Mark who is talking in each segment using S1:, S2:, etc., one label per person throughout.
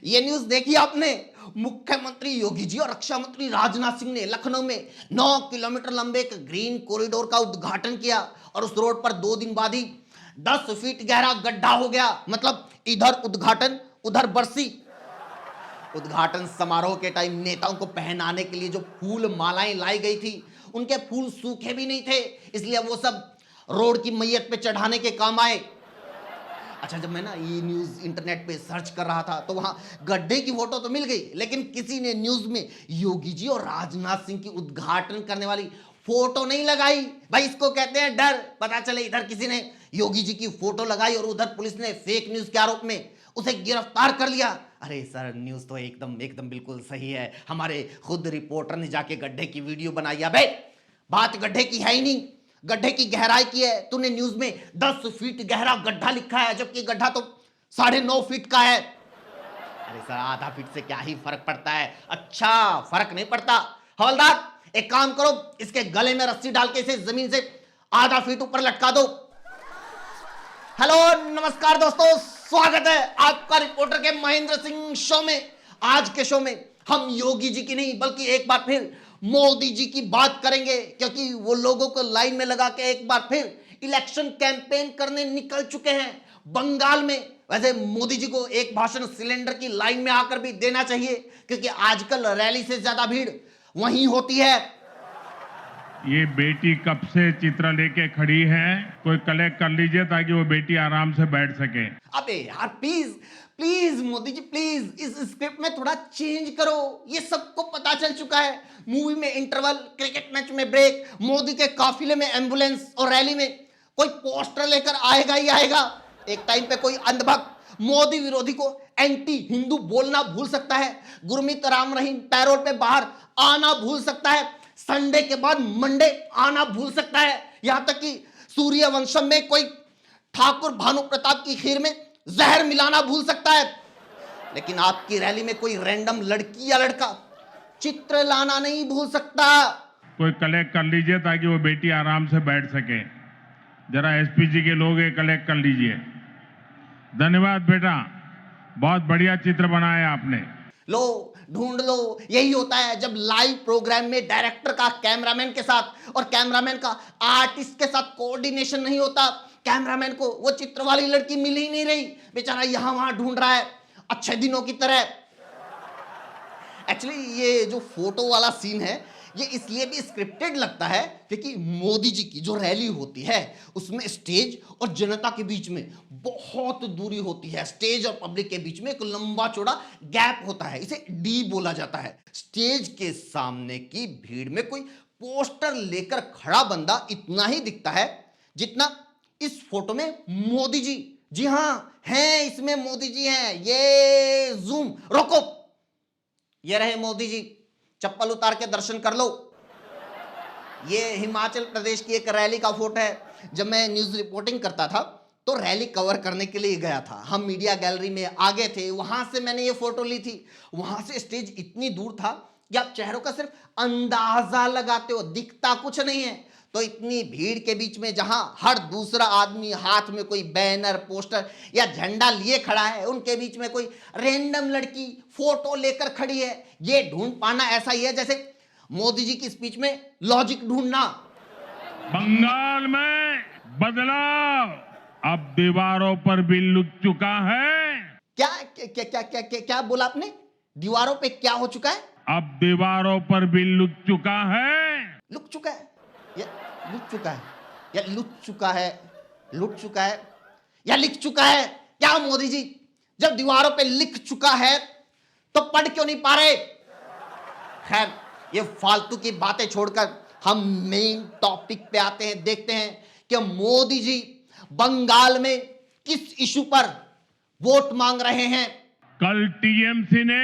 S1: ये न्यूज देखी आपने? मुख्यमंत्री योगी जी और रक्षा मंत्री राजनाथ सिंह ने लखनऊ में 9 किलोमीटर लंबे एक ग्रीन कॉरिडोर का उद्घाटन किया और उस रोड पर 2 दिन बाद ही 10 फीट गहरा गड्ढा हो गया। मतलब इधर उद्घाटन उधर बरसी। उद्घाटन समारोह के टाइम नेताओं को पहनाने के लिए जो फूल मालाएं लाई गई थी, उनके फूल सूखे भी नहीं थे, इसलिए वो सब रोड की मैयत पे चढ़ाने के काम आए। अच्छा, जब मैं ना ये न्यूज इंटरनेट पे सर्च कर रहा था तो वहां गड्ढे की फोटो तो मिल गई, लेकिन किसी ने न्यूज में योगी जी और राजनाथ सिंह की उद्घाटन करने वाली फोटो नहीं लगाई। भाई इसको कहते हैं डर। पता चले इधर किसी ने योगी जी की फोटो लगाई और उधर पुलिस ने फेक न्यूज के आरोप में उसे गिरफ्तार कर लिया। अरे सर, न्यूज तो एकदम एकदम बिल्कुल सही है। हमारे खुद रिपोर्टर ने जाके गड्ढे की वीडियो बनाई है। भाई बात गड्ढे की है ही नहीं, गड्ढे की गहराई की है। तूने न्यूज में 10 फीट गहरा गड्ढा लिखा है, जबकि गड्ढा तो 9.5 फीट का है। अरे सर, आधा फीट से क्या ही फर्क पड़ता है? अच्छा, फर्क नहीं पड़ता। हवलदार, एक काम करो, इसके गले में रस्सी डाल के इसे जमीन से आधा फीट ऊपर लटका दो। हेलो नमस्कार दोस्तों, स्वागत है आपका रिपोर्टर के महेंद्र सिंह शो में। आज के शो में हम योगी जी की नहीं बल्कि एक बार फिर मोदी जी की बात करेंगे, क्योंकि वो लोगों को लाइन में लगा के एक बार फिर इलेक्शन कैंपेन करने निकल चुके हैं बंगाल में। वैसे मोदी जी को एक भाषण सिलेंडर की लाइन में आकर भी देना चाहिए, क्योंकि आजकल रैली से ज्यादा भीड़ वहीं होती है।
S2: ये बेटी कब से चित्र लेके खड़ी है, कोई कलेक्ट कर लीजिए ताकि वो बेटी आराम से बैठ सके।
S1: अबे यार, please please Modi ji, please इस स्क्रिप्ट में थोड़ा चेंज करो। ये सबको पता चल चुका है। मूवी में इंटरवल, क्रिकेट मैच में ब्रेक, मोदी के काफिले में एम्बुलेंस और रैली में कोई पोस्टर लेकर आएगा ही आएगा। एक टाइम पे कोई अंधभक्त मोदी विरोधी को एंटी हिंदू बोलना भूल सकता है। गुरमीत राम रहीम पैरोल पे बाहर आना भूल सकता है। संडे के बाद मंडे आना भूल सकता है। यहां तक कि सूर्यवंशम में कोई ठाकुर भानु प्रताप की खीर में जहर मिलाना भूल सकता है। लेकिन आपकी रैली में कोई रैंडम लड़की या लड़का चित्र लाना नहीं भूल सकता।
S2: कोई कलेक्ट कर लीजिए ताकि वो बेटी आराम से बैठ सके। जरा एसपीजी के लोग ये कलेक्ट कर लीजिए। धन्यवाद बेटा, बहुत बढ़िया चित्र बनाया आपने।
S1: लो ढूंढ लो, यही होता है जब लाइव प्रोग्राम में डायरेक्टर का कैमरामैन के साथ और कैमरामैन का आर्टिस्ट के साथ कोऑर्डिनेशन नहीं होता। कैमरामैन को वो चित्र वाली लड़की मिल ही नहीं रही, बेचारा यहां वहां ढूंढ रहा है अच्छे दिनों की तरह। एक्चुअली ये जो फोटो वाला सीन है, ये इसलिए भी स्क्रिप्टेड लगता है क्योंकि मोदी जी की जो रैली होती है उसमें स्टेज और जनता के बीच में बहुत दूरी होती है। स्टेज और पब्लिक के बीच में एक लंबा चौड़ा गैप होता है, इसे डी बोला जाता है। स्टेज के सामने की भीड़ में कोई पोस्टर लेकर खड़ा बंदा इतना ही दिखता है जितना इस फोटो में मोदी जी। जी हां, हैं इसमें मोदी जी हैं। ये जूम रोको, ये रहे मोदी जी। चप्पल उतार के दर्शन कर लो। ये हिमाचल प्रदेश की एक रैली का फोटो है। जब मैं न्यूज रिपोर्टिंग करता था तो रैली कवर करने के लिए गया था। हम मीडिया गैलरी में आगे थे, वहां से मैंने ये फोटो ली थी। वहां से स्टेज इतनी दूर था कि आप चेहरों का सिर्फ अंदाजा लगाते हो, दिखता कुछ नहीं है। तो इतनी भीड़ के बीच में जहां हर दूसरा आदमी हाथ में कोई बैनर, पोस्टर या झंडा लिए खड़ा है, उनके बीच में कोई रैंडम लड़की फोटो लेकर खड़ी है। ये ढूंढ पाना ऐसा ही है जैसे मोदी जी की स्पीच में लॉजिक ढूंढना।
S2: बंगाल में बदलाव अब दीवारों पर भी लुक चुका है।
S1: क्या क्या क्या क्या क्या, क्या, क्या बोला आपने? दीवारों पे क्या हो चुका है?
S2: अब दीवारों पर भी लुक चुका है।
S1: लुक चुका है या लुट चुका है या लुट चुका है, लुट चुका है या लिख चुका है? क्या मोदी जी, जब दीवारों पे लिख चुका है तो पढ़ क्यों नहीं पा रहे? खैर, ये फालतू की बातें छोड़कर हम मेन टॉपिक पे आते हैं। देखते हैं कि मोदी जी बंगाल में किस इशू पर वोट मांग रहे हैं।
S2: कल टीएमसी ने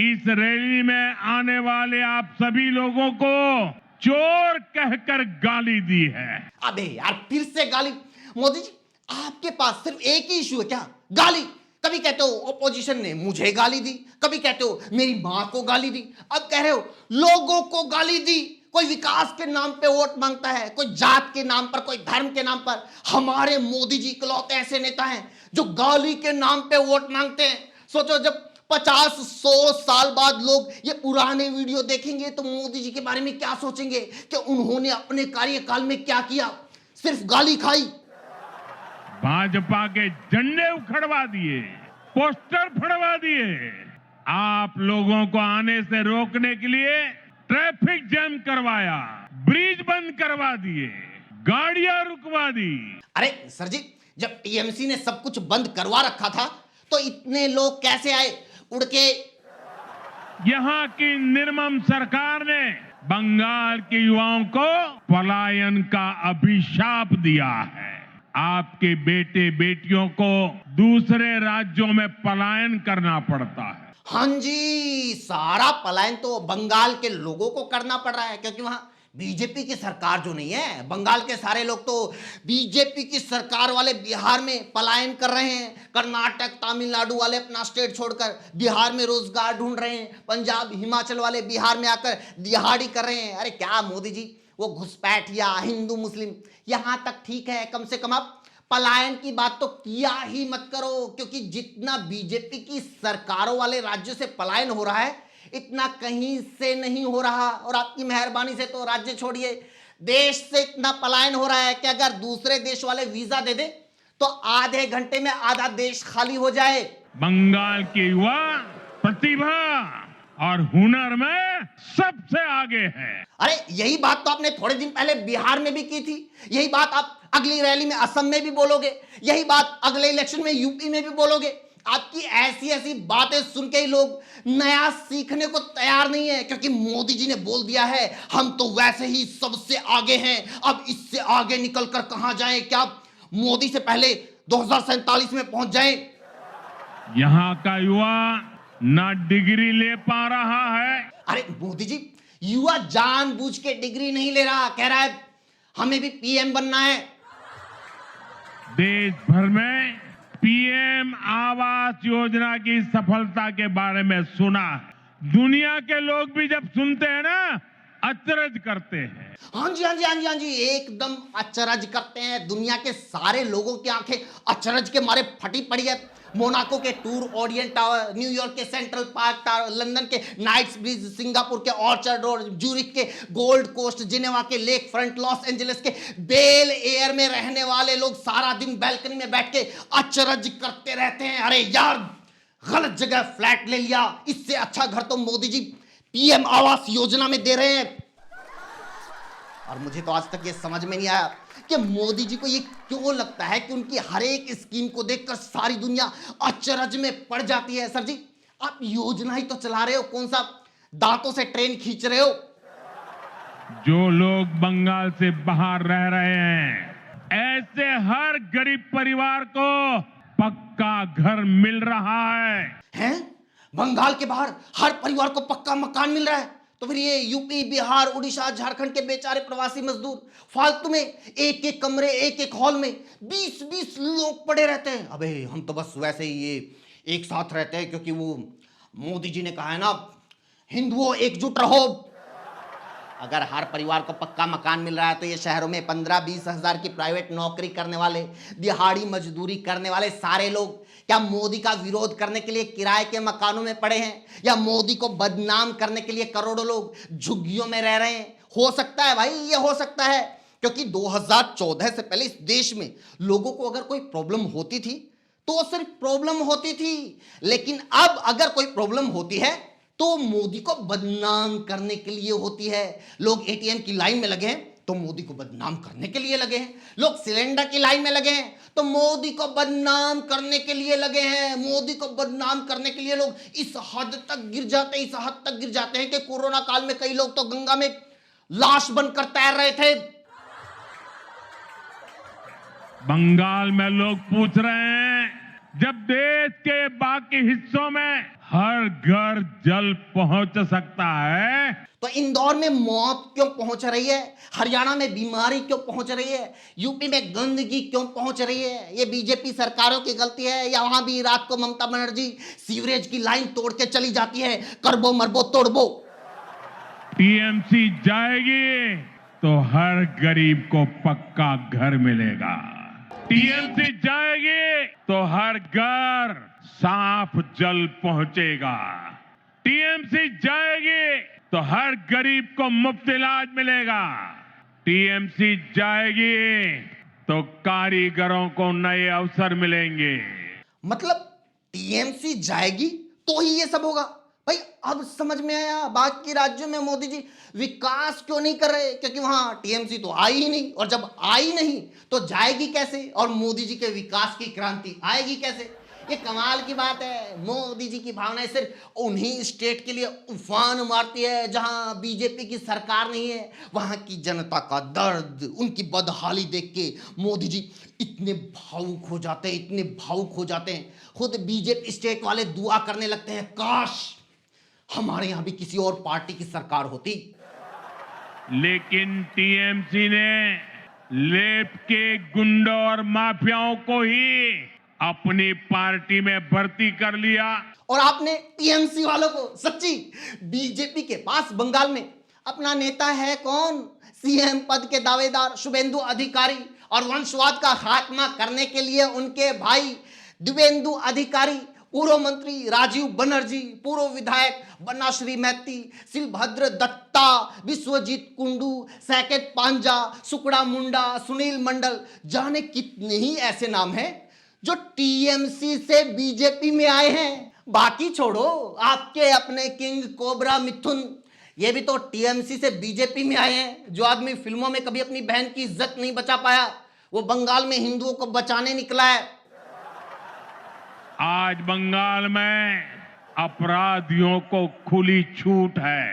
S2: इस रैली में आने वाले आप सभी लोगों को चोर कहकर गाली दी है।
S1: अबे यार, फिर से गाली? मोदी जी, आपके पास सिर्फ एक ही इशू है क्या? गाली। कभी कहते हो ओपोजिशन ने मुझे गाली दी, कभी कहते हो मेरी मां को गाली दी, अब कह रहे हो लोगों को गाली दी। कोई विकास के नाम पे वोट मांगता है, कोई जात के नाम पर, कोई धर्म के नाम पर। हमारे मोदी जी इकलौते ऐसे नेता हैं जो गाली के नाम पे वोट मांगते हैं। सोचो, जब 50-100 साल बाद लोग ये पुराने वीडियो देखेंगे तो मोदी जी के बारे में क्या सोचेंगे कि उन्होंने अपने कार्यकाल में क्या किया? सिर्फ गाली खाई।
S2: भाजपा के झंडे उखड़वा दिए, पोस्टर फड़वा दिए, आप लोगों को आने से रोकने के लिए ट्रैफिक जैम करवाया, ब्रिज बंद करवा दिए, गाड़ियां रुकवा दी।
S1: अरे सर जी, जब टीएमसी ने सब कुछ बंद करवा रखा था तो इतने लोग कैसे आए उड़ के?
S2: यहाँ की निर्मम सरकार ने बंगाल के युवाओं को पलायन का अभिशाप दिया है। आपके बेटे बेटियों को दूसरे राज्यों में पलायन करना पड़ता है।
S1: हाँ जी, सारा पलायन तो बंगाल के लोगों को करना पड़ रहा है, क्योंकि वहां बीजेपी की सरकार जो नहीं है। बंगाल के सारे लोग तो बीजेपी की सरकार वाले बिहार में पलायन कर रहे हैं। कर्नाटक तमिलनाडु वाले अपना स्टेट छोड़कर बिहार में रोजगार ढूंढ रहे हैं। पंजाब हिमाचल वाले बिहार में आकर दिहाड़ी कर रहे हैं। अरे क्या मोदी जी, वो घुसपैठ या हिंदू मुस्लिम यहां तक ठीक है, कम से कम आप पलायन की बात तो किया ही मत करो, क्योंकि जितना बीजेपी की सरकारों वाले राज्यों से पलायन हो रहा है इतना कहीं से नहीं हो रहा। और आपकी मेहरबानी से तो राज्य छोड़िए, देश से इतना पलायन हो रहा है कि अगर दूसरे देश वाले वीजा दे दे तो आधे घंटे में आधा देश खाली हो जाए।
S2: बंगाल के युवा प्रतिभा और हुनर में सबसे आगे है।
S1: अरे यही बात तो आपने थोड़े दिन पहले बिहार में भी की थी। यही बात आप अगली रैली में असम में भी बोलोगे। यही बात अगले इलेक्शन में यूपी में भी बोलोगे। आपकी ऐसी ऐसी बातें सुन के ही लोग नया सीखने को तैयार नहीं है, क्योंकि मोदी जी ने बोल दिया है हम तो वैसे ही सबसे आगे हैं, अब इससे आगे निकलकर कहां जाएं? क्या मोदी से पहले 2047 में पहुंच जाएं?
S2: यहाँ का युवा ना डिग्री ले पा रहा है।
S1: अरे मोदी जी, युवा जानबूझ के डिग्री नहीं ले रहा, कह रहा है हमें भी पीएम बनना है।
S2: देश भर में पीएम आवास योजना की सफलता के बारे में सुना है। दुनिया के लोग भी जब सुनते हैं ना, अचरज करते हैं।
S1: हाँ जी, हाँ जी, हाँ जी, हाँ जी, एकदम अचरज करते हैं। दुनिया के सारे लोगों की आंखें अचरज के मारे फटी पड़ी है। मोनाको के टूर ओरिएंट टावर, न्यूयॉर्क के सेंट्रल पार्क टावर, लंदन के नाइट्स ब्रिज, सिंगापुर के ऑर्चर्ड रोड, ज्यूरिक के गोल्ड कोस्ट, जिनेवा के लेक फ्रंट, लॉस एंजलिस के बेल एयर में रहने वाले लोग सारा दिन बैल्कनी में बैठ के अचरज करते रहते हैं। अरे यार, गलत जगह फ्लैट ले लिया, इससे अच्छा घर तो मोदी जी पीएम आवास योजना में दे रहे हैं। और मुझे तो आज तक ये समझ में नहीं आया कि मोदी जी को ये क्यों लगता है कि उनकी हर एक स्कीम को देखकर सारी दुनिया अचरज में पड़ जाती है। सर जी, आप योजना ही तो चला रहे हो, कौन सा दांतों से ट्रेन खींच रहे हो?
S2: जो लोग बंगाल से बाहर रह रहे हैं, ऐसे हर गरीब परिवार को पक्का घर मिल रहा है।
S1: बंगाल के बाहर हर परिवार को पक्का मकान मिल रहा है, तो फिर ये यूपी, बिहार, उड़ीसा, झारखंड के बेचारे प्रवासी मजदूर फालतू में एक एक कमरे, एक एक हॉल में 20-20 लोग पड़े रहते हैं। अबे हम तो बस वैसे ही ये एक साथ रहते हैं क्योंकि वो मोदी जी ने कहा है ना, हिंदुओं एकजुट रहो। अगर हर परिवार को पक्का मकान मिल रहा है तो ये शहरों में 15-20 हजार की प्राइवेट नौकरी करने वाले, दिहाड़ी मजदूरी करने वाले सारे लोग क्या मोदी का विरोध करने के लिए किराए के मकानों में पड़े हैं, या मोदी को बदनाम करने के लिए करोड़ों लोग झुग्गियों में रह रहे हैं? हो सकता है भाई, ये हो सकता है, क्योंकि 2014 से पहले इस देश में लोगों को अगर कोई प्रॉब्लम होती थी तो वो सिर्फ प्रॉब्लम होती थी, लेकिन अब अगर कोई प्रॉब्लम होती है तो मोदी को बदनाम करने के लिए होती है। लोग एटीएम की लाइन में लगे हैं तो मोदी को बदनाम करने के लिए लगे हैं। लोग सिलेंडर की लाइन में लगे हैं तो मोदी को बदनाम करने के लिए लगे हैं। मोदी को बदनाम करने के लिए लोग इस हद तक गिर जाते हैं, इस हद तक गिर जाते हैं कि कोरोना काल में कई लोग तो गंगा में लाश बनकर तैर रहे थे।
S2: बंगाल में लोग पूछ रहे हैं, जब देश के बाकी हिस्सों में हर घर जल पहुंच सकता है
S1: तो इंदौर में मौत क्यों पहुंच रही है? हरियाणा में बीमारी क्यों पहुंच रही है? यूपी में गंदगी क्यों पहुंच रही है? ये बीजेपी सरकारों की गलती है, या वहां भी रात को ममता बनर्जी सीवरेज की लाइन तोड़ के चली जाती है, करबो मरबो तोड़बो?
S2: टीएमसी जाएगी तो हर गरीब को पक्का घर मिलेगा। टीएमसी जाएगी तो हर घर साफ जल पहुंचेगा। टीएमसी जाएगी तो हर गरीब को मुफ्त इलाज मिलेगा। टीएमसी जाएगी तो कारीगरों को नए अवसर मिलेंगे।
S1: मतलब टीएमसी जाएगी तो ही ये सब होगा। भाई अब समझ में आया बाकी राज्यों में मोदी जी विकास क्यों नहीं कर रहे, क्योंकि वहां टीएमसी तो आई ही नहीं, और जब आई नहीं तो जाएगी कैसे, और मोदी जी के विकास की क्रांति आएगी कैसे। ये कमाल की बात है। मोदी जी की भावनाएं सिर्फ उन्हीं स्टेट के लिए उफान मारती है जहां बीजेपी की सरकार नहीं है। वहां की जनता का दर्द, उनकी बदहाली देख के मोदी जी इतने भावुक हो जाते हैं, इतने भावुक हो जाते हैं, खुद बीजेपी स्टेट वाले दुआ करने लगते हैं, काश हमारे यहां भी किसी और पार्टी की सरकार होती।
S2: लेकिन टीएमसी ने लेप के गुंडों और माफियाओं को ही अपनी पार्टी में भर्ती कर लिया।
S1: और आपने टीएमसी वालों को, सच्ची बीजेपी के पास बंगाल में अपना नेता है कौन? सीएम पद के दावेदार शुभेंदु अधिकारी, और वंशवाद का खात्मा करने के लिए उनके भाई दिवेंदु अधिकारी, पूर्व मंत्री राजीव बनर्जी, पूर्व विधायक बनाश्री मैती, शिलभद्र दत्ता, विश्वजीत कुंडू, सैकेत पांजा, सुकड़ा मुंडा, सुनील मंडल, जाने कितने ही ऐसे नाम हैं जो टीएमसी से बीजेपी में आए हैं। बाकी छोड़ो, आपके अपने किंग कोबरा मिथुन, ये भी तो टीएमसी से बीजेपी में आए हैं। जो आदमी फिल्मों में कभी अपनी बहन की इज्जत नहीं बचा पाया, वो बंगाल में हिंदुओं को बचाने निकला है।
S2: आज बंगाल में अपराधियों को खुली छूट है।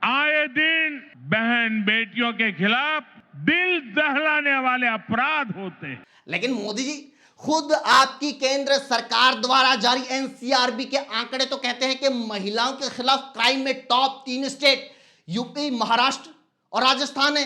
S2: आए दिन बहन बेटियों के खिलाफ दिल दहलाने वाले अपराध होते हैं।
S1: लेकिन मोदी जी, खुद आपकी केंद्र सरकार द्वारा जारी एनसीआरबी के आंकड़े तो कहते हैं कि महिलाओं के खिलाफ क्राइम में टॉप 3 स्टेट यूपी, महाराष्ट्र और राजस्थान है।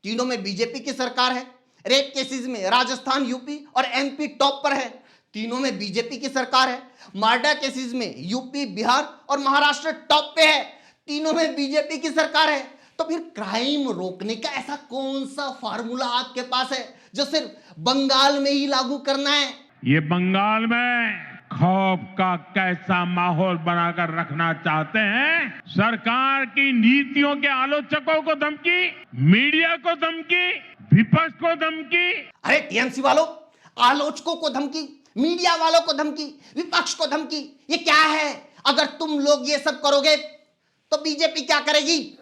S1: तीनों में बीजेपी की सरकार है। रेप केसेस में राजस्थान, यूपी और एमपी टॉप पर है। तीनों में बीजेपी की सरकार है। मर्डर केसेस में यूपी, बिहार और महाराष्ट्र टॉप पे है। तीनों में बीजेपी की सरकार है। तो फिर क्राइम रोकने का ऐसा कौन सा फार्मूला आपके पास है जो सिर्फ बंगाल में ही लागू करना है?
S2: ये बंगाल में खौफ का कैसा माहौल बनाकर रखना चाहते हैं? सरकार की नीतियों के आलोचकों को धमकी, मीडिया को धमकी, विपक्ष को धमकी।
S1: अरे टीएमसी वालों, आलोचकों को धमकी, मीडिया वालों को धमकी, विपक्ष को धमकी, ये क्या है? अगर तुम लोग ये सब करोगे तो बीजेपी क्या करेगी?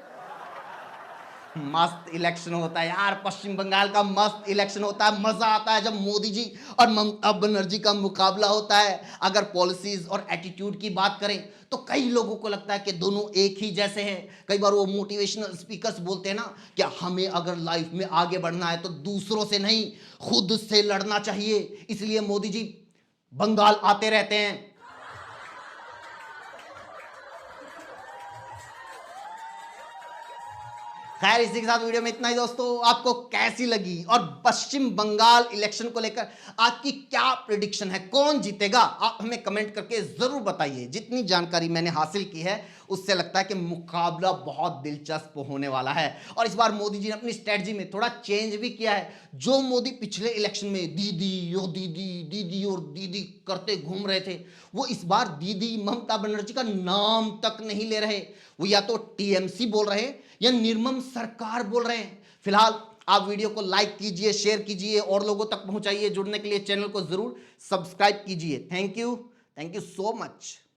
S1: मस्त इलेक्शन होता है यार, पश्चिम बंगाल का मस्त इलेक्शन होता है। मजा आता है जब मोदी जी और ममता बनर्जी का मुकाबला होता है। अगर पॉलिसीज और एटीट्यूड की बात करें तो कई लोगों को लगता है कि दोनों एक ही जैसे हैं। कई बार वो मोटिवेशनल स्पीकर्स बोलते हैं ना कि हमें अगर लाइफ में आगे बढ़ना है तो दूसरों से नहीं, खुद से लड़ना चाहिए। इसलिए मोदी जी बंगाल आते रहते हैं। खैर, इसी के साथ वीडियो में इतना ही दोस्तों। आपको कैसी लगी और पश्चिम बंगाल इलेक्शन को लेकर आपकी क्या प्रेडिक्शन है, कौन जीतेगा? आप हमें कमेंट करके जरूर बताइए। जितनी जानकारी मैंने हासिल की है उससे लगता है कि मुकाबला बहुत दिलचस्प होने वाला है। और इस बार मोदी जी ने अपनी स्ट्रेटजी में थोड़ा चेंज भी किया है। जो मोदी पिछले इलेक्शन में दीदी ओ दीदी, दीदी और दीदी करते घूम रहे थे, वो इस बार दीदी ममता बनर्जी का नाम तक नहीं ले रहे। वो या तो टीएमसी बोल रहे या निर्मम सरकार बोल रहे हैं। फिलहाल आप वीडियो को लाइक कीजिए, शेयर कीजिए और लोगों तक पहुंचाइए। जुड़ने के लिए चैनल को जरूर सब्सक्राइब कीजिए। Thank you so much.